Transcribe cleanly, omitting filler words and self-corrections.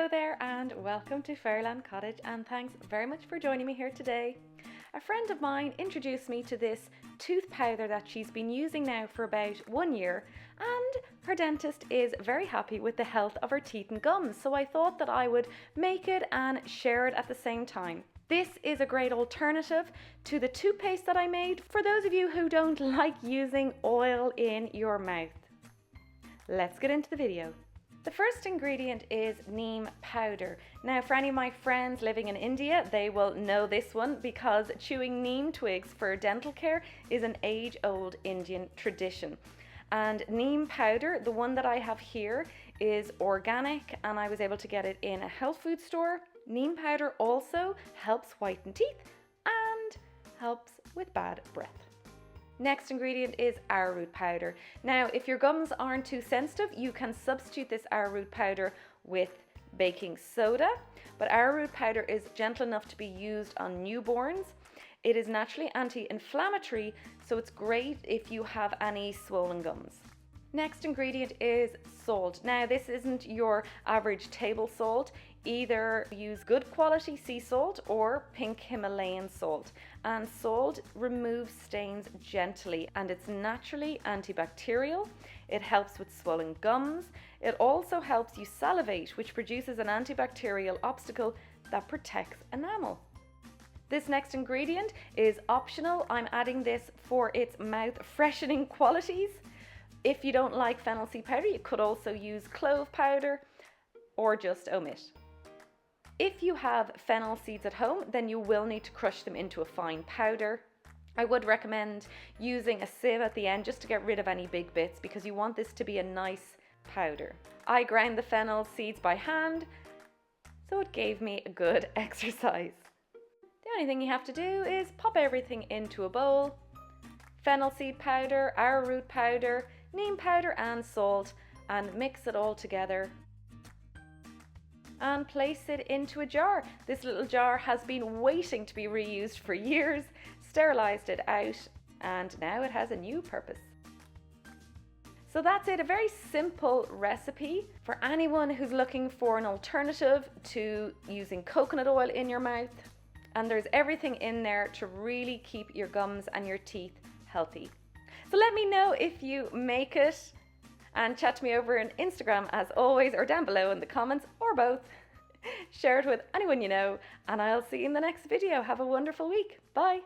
Hello there and welcome to Fairyland Cottage, and thanks very much for joining me here today. A friend of mine introduced me to this tooth powder that she's been using now for about 1 year, and her dentist is very happy with the health of her teeth and gums, so I thought that I would make it and share it at the same time. This is a great alternative to the toothpaste that I made for those of you who don't like using oil in your mouth. Let's get into the video. The first ingredient is neem powder. Now, for any of my friends living in India, they will know this one because chewing neem twigs for dental care is an age-old Indian tradition. And neem powder, the one that I have here, is organic and I was able to get it in a health food store. Neem powder also helps whiten teeth and helps with bad breath. Next ingredient is arrowroot powder. Now, if your gums aren't too sensitive, you can substitute this arrowroot powder with baking soda, but arrowroot powder is gentle enough to be used on newborns. It is naturally anti-inflammatory, so it's great if you have any swollen gums. Next ingredient is salt. Now, this isn't your average table salt. Either use good quality sea salt or pink Himalayan salt. And salt removes stains gently and it's naturally antibacterial. It helps with swollen gums. It also helps you salivate, which produces an antibacterial obstacle that protects enamel. This next ingredient is optional. I'm adding this for its mouth freshening qualities. If you don't like fennel seed powder, you could also use clove powder or just omit. If you have fennel seeds at home, then you will need to crush them into a fine powder. I would recommend using a sieve at the end just to get rid of any big bits because you want this to be a nice powder. I ground the fennel seeds by hand, so it gave me a good exercise. The only thing you have to do is pop everything into a bowl. Fennel seed powder, arrowroot powder, neem powder and salt, and mix it all together and place it into a jar. This little jar has been waiting to be reused for years, sterilized it out, and now it has a new purpose. So that's it, a very simple recipe for anyone who's looking for an alternative to using coconut oil in your mouth. And there's everything in there to really keep your gums and your teeth healthy. So let me know if you make it, and chat to me over on Instagram as always, or down below in the comments, or both. Share it with anyone you know, and I'll see you in the next video. Have a wonderful week. Bye.